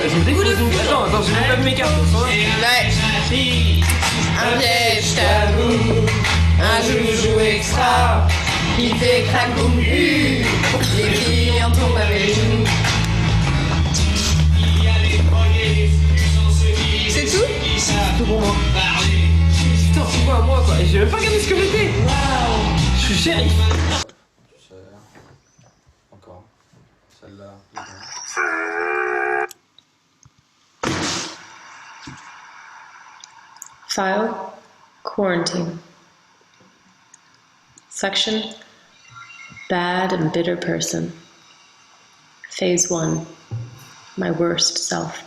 je me dépose une... Attends, j'ai même pas mis mes cartes. Ouais. Un piège, je t'avoue. Un joue extra. Qui fait crack boum bu. Les clients tombent avec nous. C'est tout? C'est tout pour moi. Putain, c'est quoi à moi quoi? J'ai même pas regardé ce que j'étais. Waouh. Je suis shérif. Encore. Celle-là. File, quarantine. Section, bad and bitter person. Phase 1, my worst self.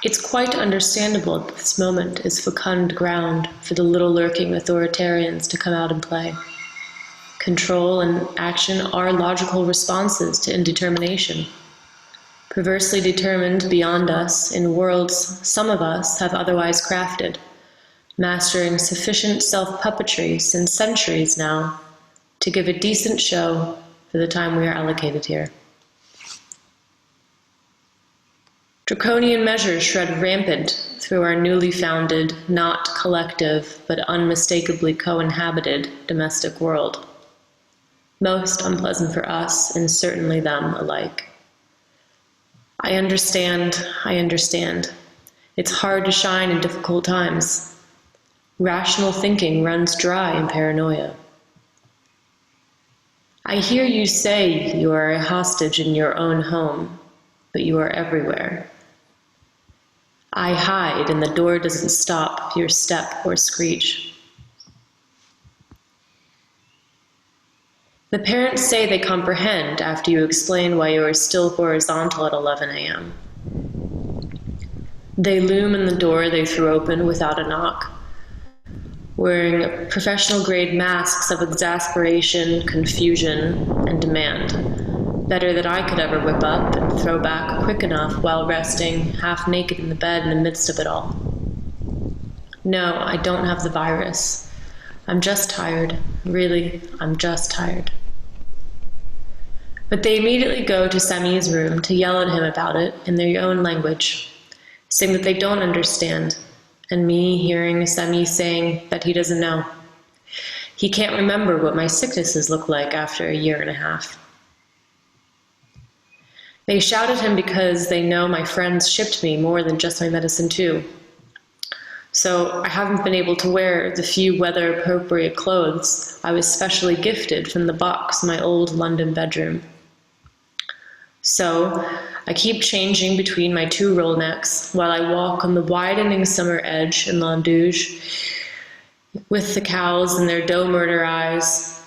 It's quite understandable that this moment is fecund ground for the little lurking authoritarians to come out and play. Control and action are logical responses to indetermination. Perversely determined beyond us in worlds some of us have otherwise crafted, mastering sufficient self-puppetry since centuries now to give a decent show for the time we are allocated here. Draconian measures shred rampant through our newly founded, not collective, but unmistakably co-inhabited domestic world. Most unpleasant for us and certainly them alike. I understand. It's hard to shine in difficult times. Rational thinking runs dry in paranoia. I hear you say you are a hostage in your own home, but you are everywhere. I hide and the door doesn't stop your step or screech. The parents say they comprehend after you explain why you are still horizontal at 11 a.m. They loom in the door they threw open without a knock, wearing professional-grade masks of exasperation, confusion, and demand, better than I could ever whip up and throw back quick enough while resting half-naked in the bed in the midst of it all. No, I don't have the virus. I'm just tired. Really, I'm just tired. But they immediately go to Sami's room to yell at him about it in their own language, saying that they don't understand, and me hearing Sami saying that he doesn't know. He can't remember what my sicknesses look like after a year and a half. They shout at him because they know my friends shipped me more than just my medicine too. So I haven't been able to wear the few weather-appropriate clothes I was specially gifted from the box in my old London bedroom. So I keep changing between my two roll necks while I walk on the widening summer edge in Landouge with the cows and their doe murder eyes,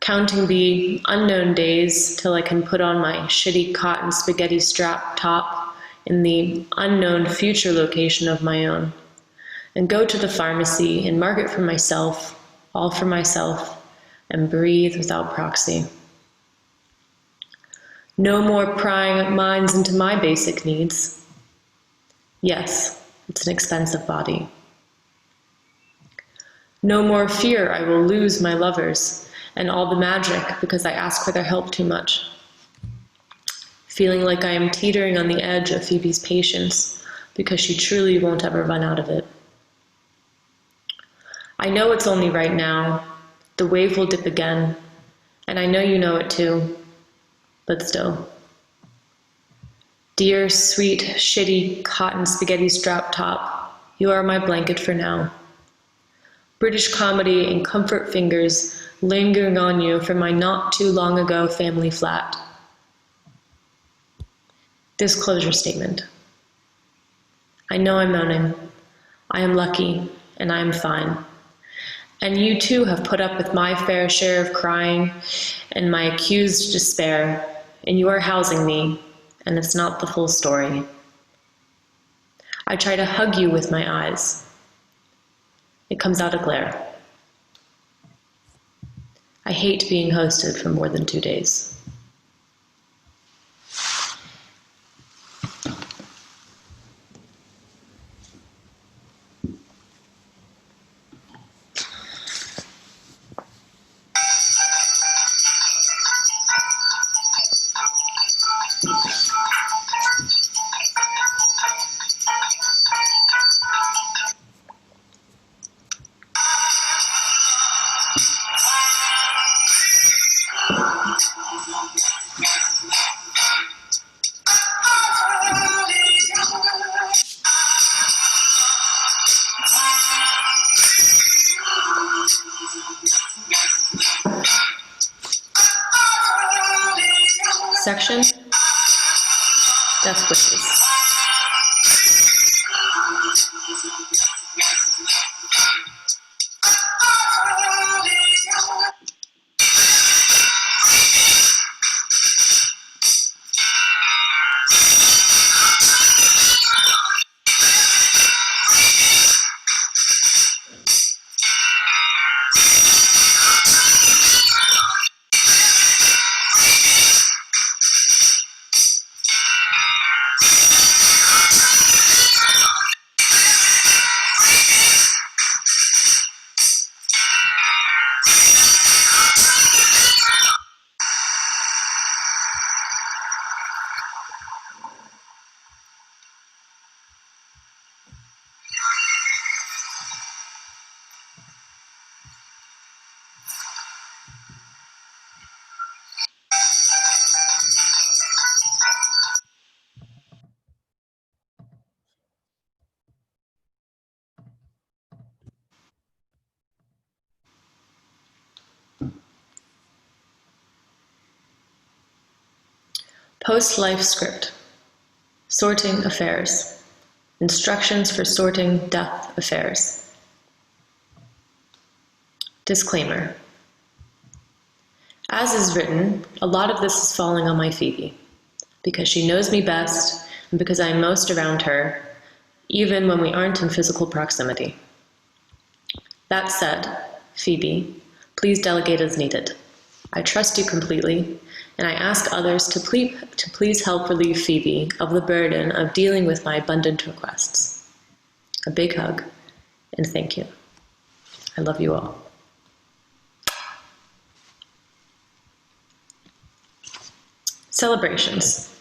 counting the unknown days till I can put on my shitty cotton spaghetti strap top in the unknown future location of my own, and go to the pharmacy and mark it for myself, all for myself, and breathe without proxy. No more prying minds into my basic needs. Yes, it's an expensive body. No more fear I will lose my lovers and all the magic because I ask for their help too much. Feeling like I am teetering on the edge of Phoebe's patience because she truly won't ever run out of it. I know it's only right now. The wave will dip again, and I know you know it too. But still. Dear, sweet, shitty, cotton spaghetti strap top, you are my blanket for now. British comedy and comfort fingers lingering on you from my not too long ago family flat. Disclosure statement. I know I'm moaning. I am lucky, and I am fine. And you too have put up with my fair share of crying and my accused despair, and you are housing me, and it's not the full story. I try to hug you with my eyes. It comes out a glare. I hate being hosted for more than 2 days. section, death wishes. Post-life script. Sorting affairs. Instructions for sorting death affairs. Disclaimer. As is written, a lot of this is falling on my Phoebe, because she knows me best and because I am most around her, even when we aren't in physical proximity. That said, Phoebe, please delegate as needed. I trust you completely, and I ask others to please help relieve Phoebe of the burden of dealing with my abundant requests. A big hug, and thank you. I love you all. Celebrations.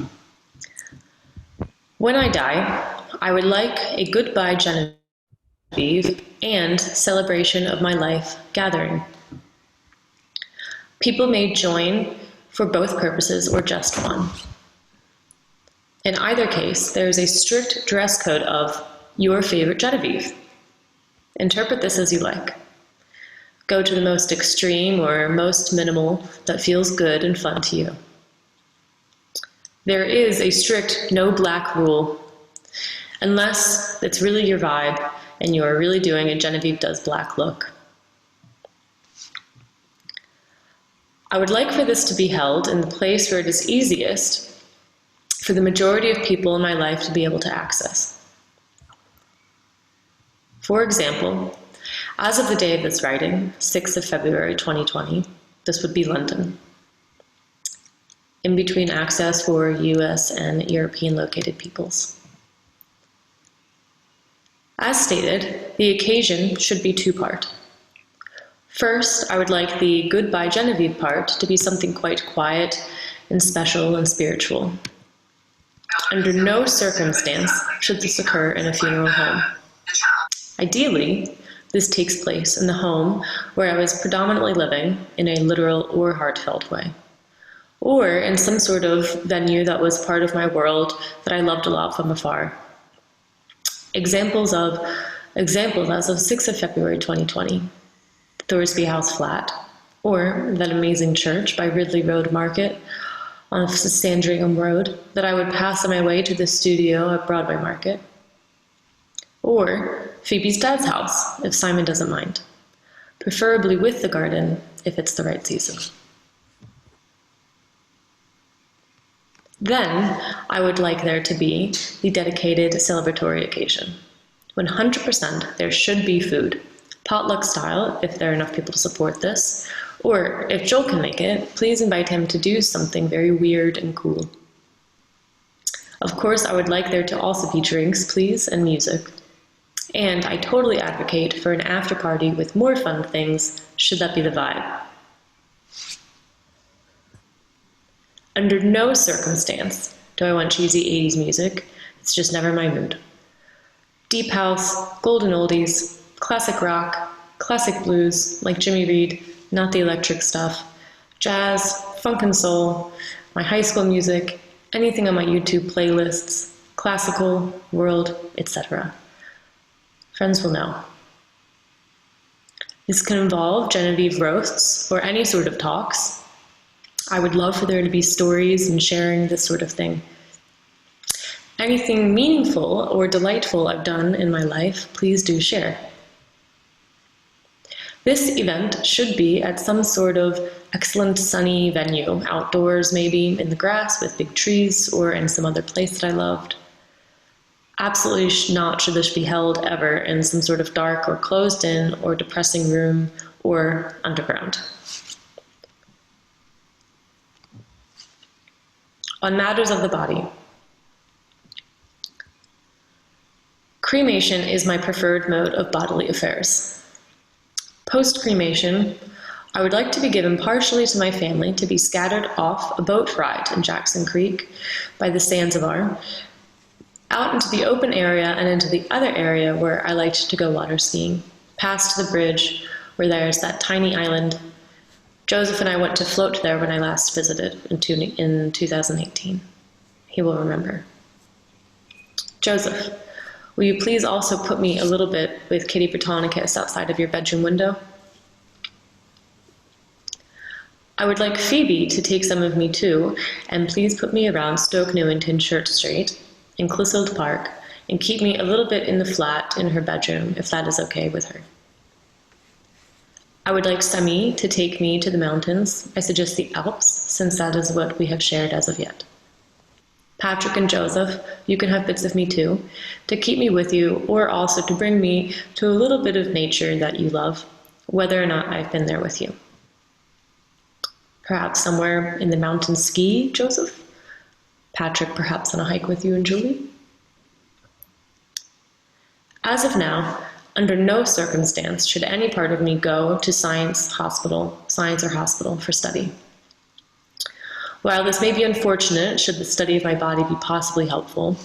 When I die, I would like a goodbye Genevieve and celebration of my life gathering. People may join for both purposes or just one. In either case, there is a strict dress code of your favorite Genevieve. Interpret this as you like. Go to the most extreme or most minimal that feels good and fun to you. There is a strict no black rule, unless it's really your vibe and you are really doing a Genevieve Does Black look. I would like for this to be held in the place where it is easiest for the majority of people in my life to be able to access. For example, as of the day of this writing, 6th of February 2020, this would be London. In between access for US and European located peoples. As stated, the occasion should be two-part. First, I would like the Goodbye Genevieve part to be something quite quiet and special and spiritual. Under no circumstance should this occur in a funeral home. Ideally, this takes place in the home where I was predominantly living in a literal or heartfelt way, or in some sort of venue that was part of my world that I loved a lot from afar. Examples as of 6th of February 2020, Thorsby House Flat, or that amazing church by Ridley Road Market on Sandringham Road that I would pass on my way to the studio at Broadway Market, or Phoebe's dad's house, if Simon doesn't mind, preferably with the garden if it's the right season. Then, I would like there to be the dedicated celebratory occasion. 100% there should be food, potluck style if there are enough people to support this, or if Joel can make it, please invite him to do something very weird and cool. Of course, I would like there to also be drinks, please, and music. And I totally advocate for an after party with more fun things, should that be the vibe. Under no circumstance do I want cheesy 80s music. It's just never my mood. Deep house, golden oldies, classic rock, classic blues, like Jimmy Reed, not the electric stuff, jazz, funk and soul, my high school music, anything on my YouTube playlists, classical, world, etc. Friends will know. This can involve Genevieve roasts or any sort of talks. I would love for there to be stories and sharing, this sort of thing. Anything meaningful or delightful I've done in my life, please do share. This event should be at some sort of excellent sunny venue, outdoors maybe, in the grass with big trees, or in some other place that I loved. Absolutely not should this be held ever in some sort of dark or closed-in or depressing room or underground. On matters of the body. Cremation is my preferred mode of bodily affairs. Post-cremation, I would like to be given partially to my family to be scattered off a boat ride in Jackson Creek by the Zanzibar, out into the open area and into the other area where I liked to go water skiing, past the bridge where there's that tiny island. Joseph and I went to float there when I last visited in 2018. He will remember. Joseph, will you please also put me a little bit with Kitty Britannicus outside of your bedroom window? I would like Phoebe to take some of me too, and please put me around Stoke Newington Church Street in Clissold Park, and keep me a little bit in the flat in her bedroom, if that is okay with her. I would like Sami to take me to the mountains. I suggest the Alps, since that is what we have shared as of yet. Patrick and Joseph, you can have bits of me too, to keep me with you, or also to bring me to a little bit of nature that you love, whether or not I've been there with you. Perhaps somewhere in the mountains ski, Joseph? Patrick, perhaps on a hike with you and Julie? As of now, under no circumstance should any part of me go to science or hospital for study. While this may be unfortunate, should the study of my body be possibly helpful,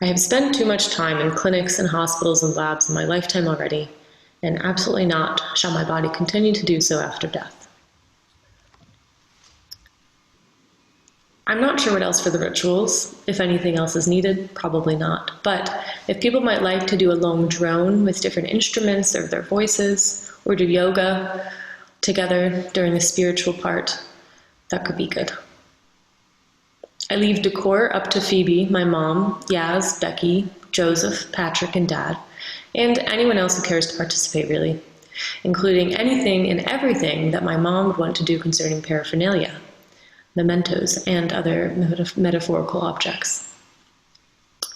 I have spent too much time in clinics and hospitals and labs in my lifetime already, and absolutely not shall my body continue to do so after death. I'm not sure what else for the rituals. If anything else is needed, probably not. But if people might like to do a long drone with different instruments or their voices, or do yoga together during the spiritual part, that could be good. I leave decor up to Phoebe, my mom, Yaz, Becky, Joseph, Patrick, and Dad, and anyone else who cares to participate, really, including anything and everything that my mom would want to do concerning paraphernalia, mementos, and other metaphorical objects.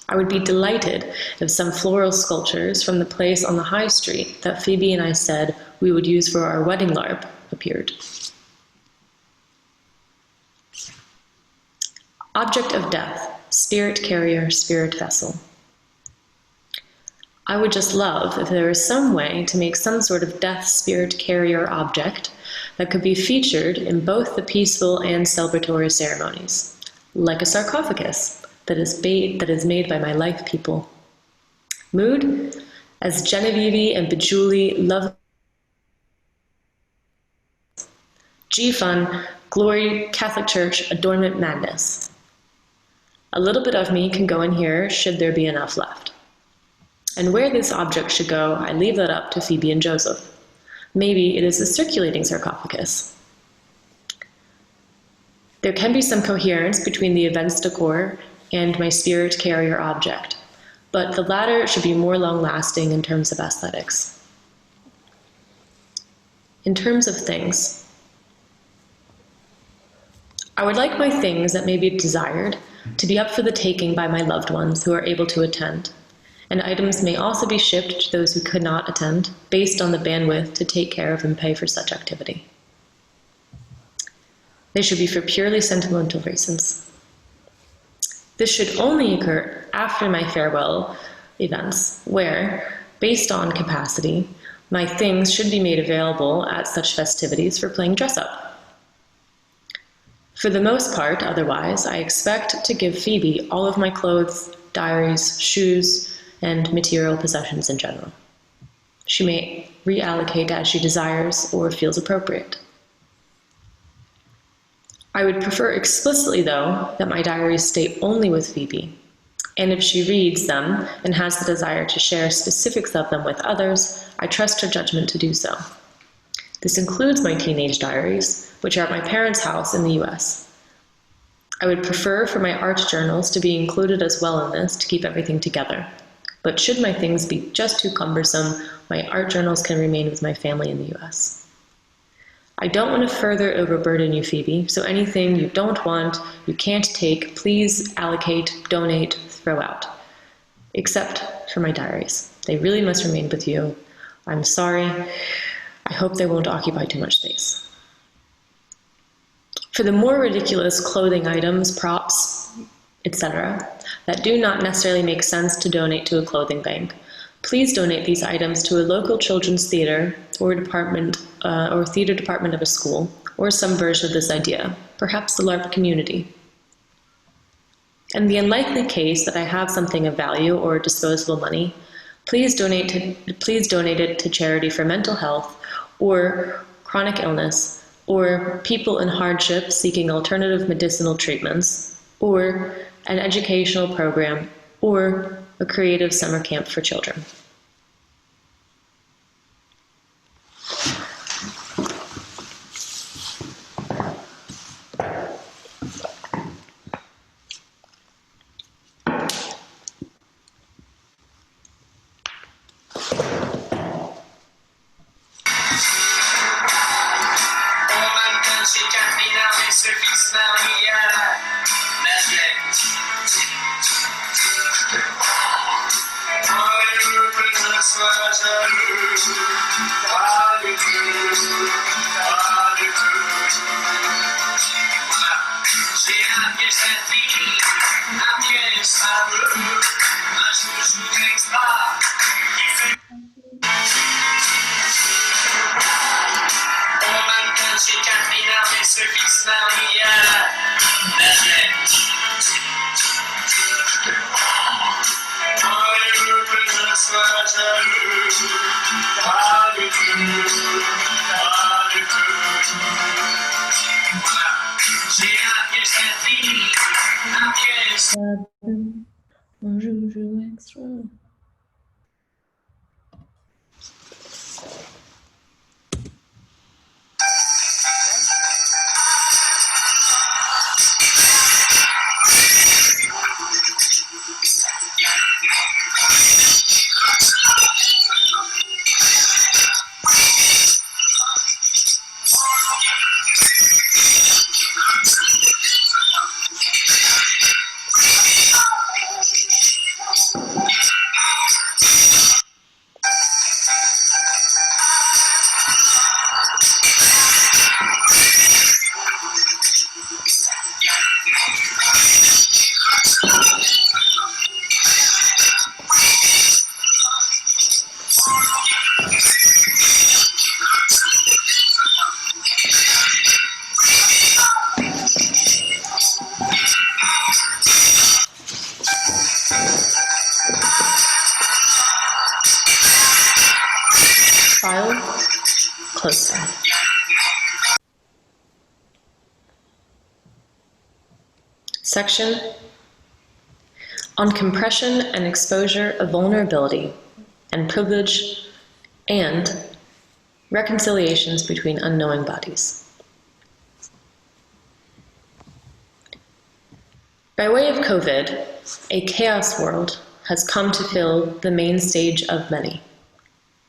I would be delighted if some floral sculptures from the place on the high street that Phoebe and I said we would use for our wedding larp appeared. Object of death, spirit carrier, spirit vessel. I would just love if there was some way to make some sort of death spirit carrier object that could be featured in both the peaceful and celebratory ceremonies, like a sarcophagus that is made by my life people. Mood, as Genevieve and Bejuli love. G-Fun, glory, Catholic Church, adornment madness. A little bit of me can go in here should there be enough left. And where this object should go, I leave that up to Phoebe and Joseph. Maybe it is a circulating sarcophagus. There can be some coherence between the event's decor and my spirit carrier object, but the latter should be more long-lasting in terms of aesthetics. In terms of things, I would like my things that may be desired to be up for the taking by my loved ones who are able to attend, and items may also be shipped to those who could not attend, based on the bandwidth to take care of and pay for such activity. They should be for purely sentimental reasons. This should only occur after my farewell events, where, based on capacity, my things should be made available at such festivities for playing dress-up. For the most part, otherwise, I expect to give Phoebe all of my clothes, diaries, shoes, and material possessions in general. She may reallocate as she desires or feels appropriate. I would prefer explicitly, though, that my diaries stay only with Phoebe, and if she reads them and has the desire to share specifics of them with others, I trust her judgment to do so. This includes my teenage diaries, which are at my parents' house in the US. I would prefer for my art journals to be included as well in this to keep everything together. But should my things be just too cumbersome, my art journals can remain with my family in the US. I don't want to further overburden you, Phoebe, so anything you don't want, you can't take, please allocate, donate, throw out. Except for my diaries. They really must remain with you. I'm sorry. I hope they won't occupy too much space. For the more ridiculous clothing items, props, etc., that do not necessarily make sense to donate to a clothing bank, please donate these items to a local children's theater or department or theater department of a school, or some version of this idea, perhaps the LARP community. In the unlikely case that I have something of value or disposable money, please donate it to charity for mental health or chronic illness, or people in hardship seeking alternative medicinal treatments, or an educational program, or a creative summer camp for children. Closer. Section on compression and exposure of vulnerability and privilege and reconciliations between unknowing bodies. By way of COVID, a chaos world has come to fill the main stage of many,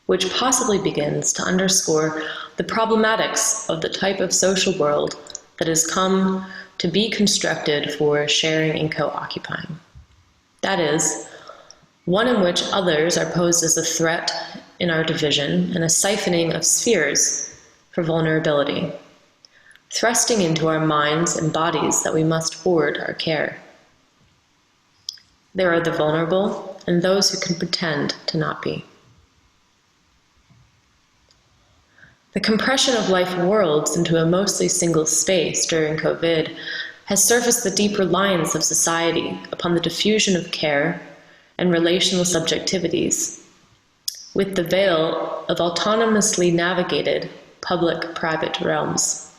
which possibly begins to underscore the problematics of the type of social world that has come to be constructed for sharing and co-occupying. That is, one in which others are posed as a threat in our division and a siphoning of spheres for vulnerability, thrusting into our minds and bodies that we must hoard our care. There are the vulnerable and those who can pretend to not be. The compression of life worlds into a mostly single space during COVID has surfaced the deep reliance of society upon the diffusion of care and relational subjectivities, with the veil of autonomously navigated public-private realms.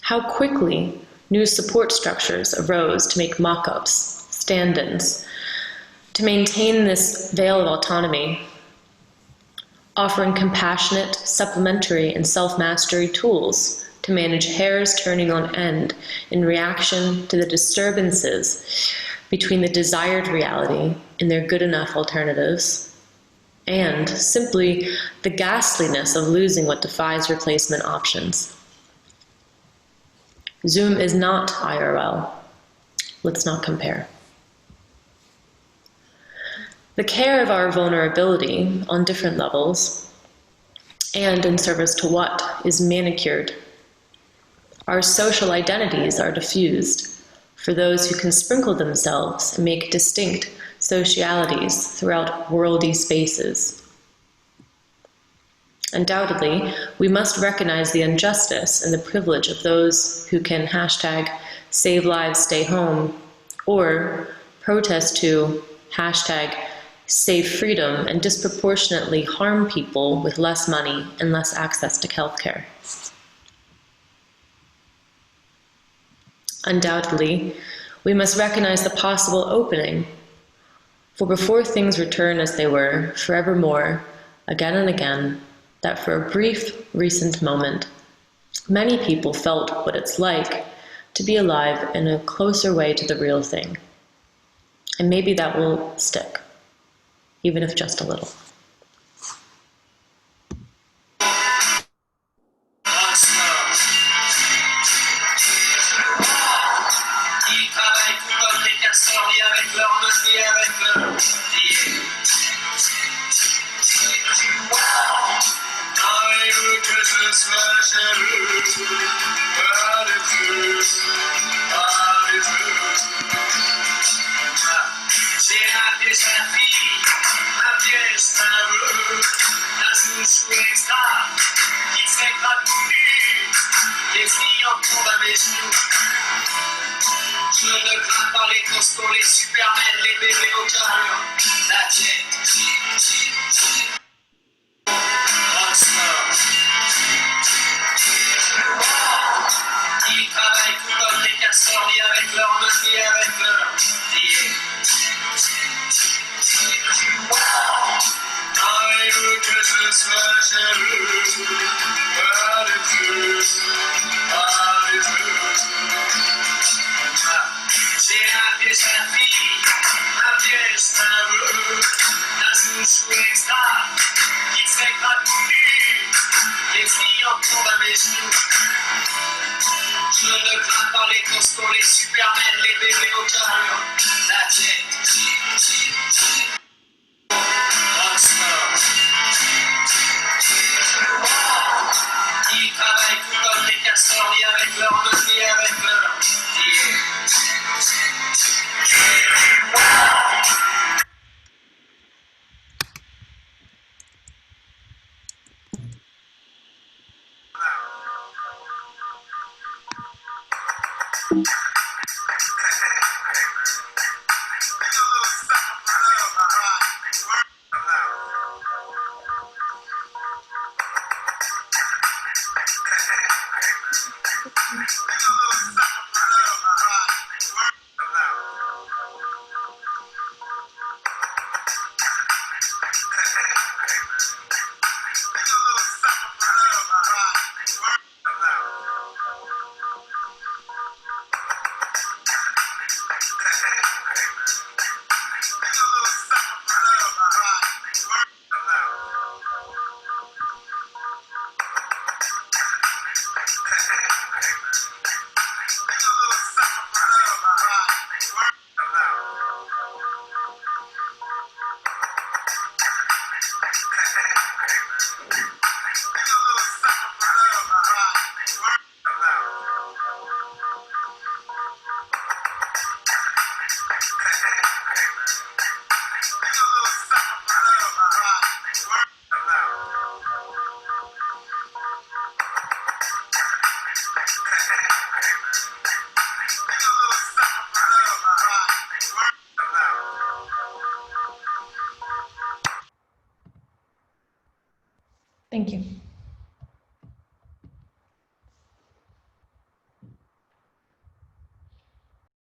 How quickly new support structures arose to make mock-ups, stand-ins, to maintain this veil of autonomy, offering compassionate, supplementary, and self-mastery tools to manage hairs turning on end in reaction to the disturbances between the desired reality and their good enough alternatives, and simply the ghastliness of losing what defies replacement options. Zoom is not IRL. Let's not compare. The care of our vulnerability on different levels, and in service to what, is manicured. Our social identities are diffused for those who can sprinkle themselves and make distinct socialities throughout worldy spaces. Undoubtedly, we must recognize the injustice and the privilege of those who can hashtag save lives, stay home, or protest to hashtag save freedom and disproportionately harm people with less money and less access to healthcare. Undoubtedly, we must recognize the possible opening, for before things return as they were forevermore, again and again, that for a brief, recent moment, many people felt what it's like to be alive in a closer way to the real thing. And maybe that will stick, even if just a little. Je ne crains pas les costauds, les supermen, les bébés au cœur. La tienne. Ils travaillent tout comme les castors, ni avec leur main, ni avec leur pied. Croyez-vous que je sois jaloux? Pas du tout, pas du tout. J'ai un piège à fille, un piège tabou, un chouchou extra qui fait gratouille. Les filles en tombent à mes genoux. Je ne crains pas les costauds, les supermen, les bébés au cœur. La tienne. Ils travaillent tout comme les castors, ni avec leur main, ni avec leur pied. Thank you.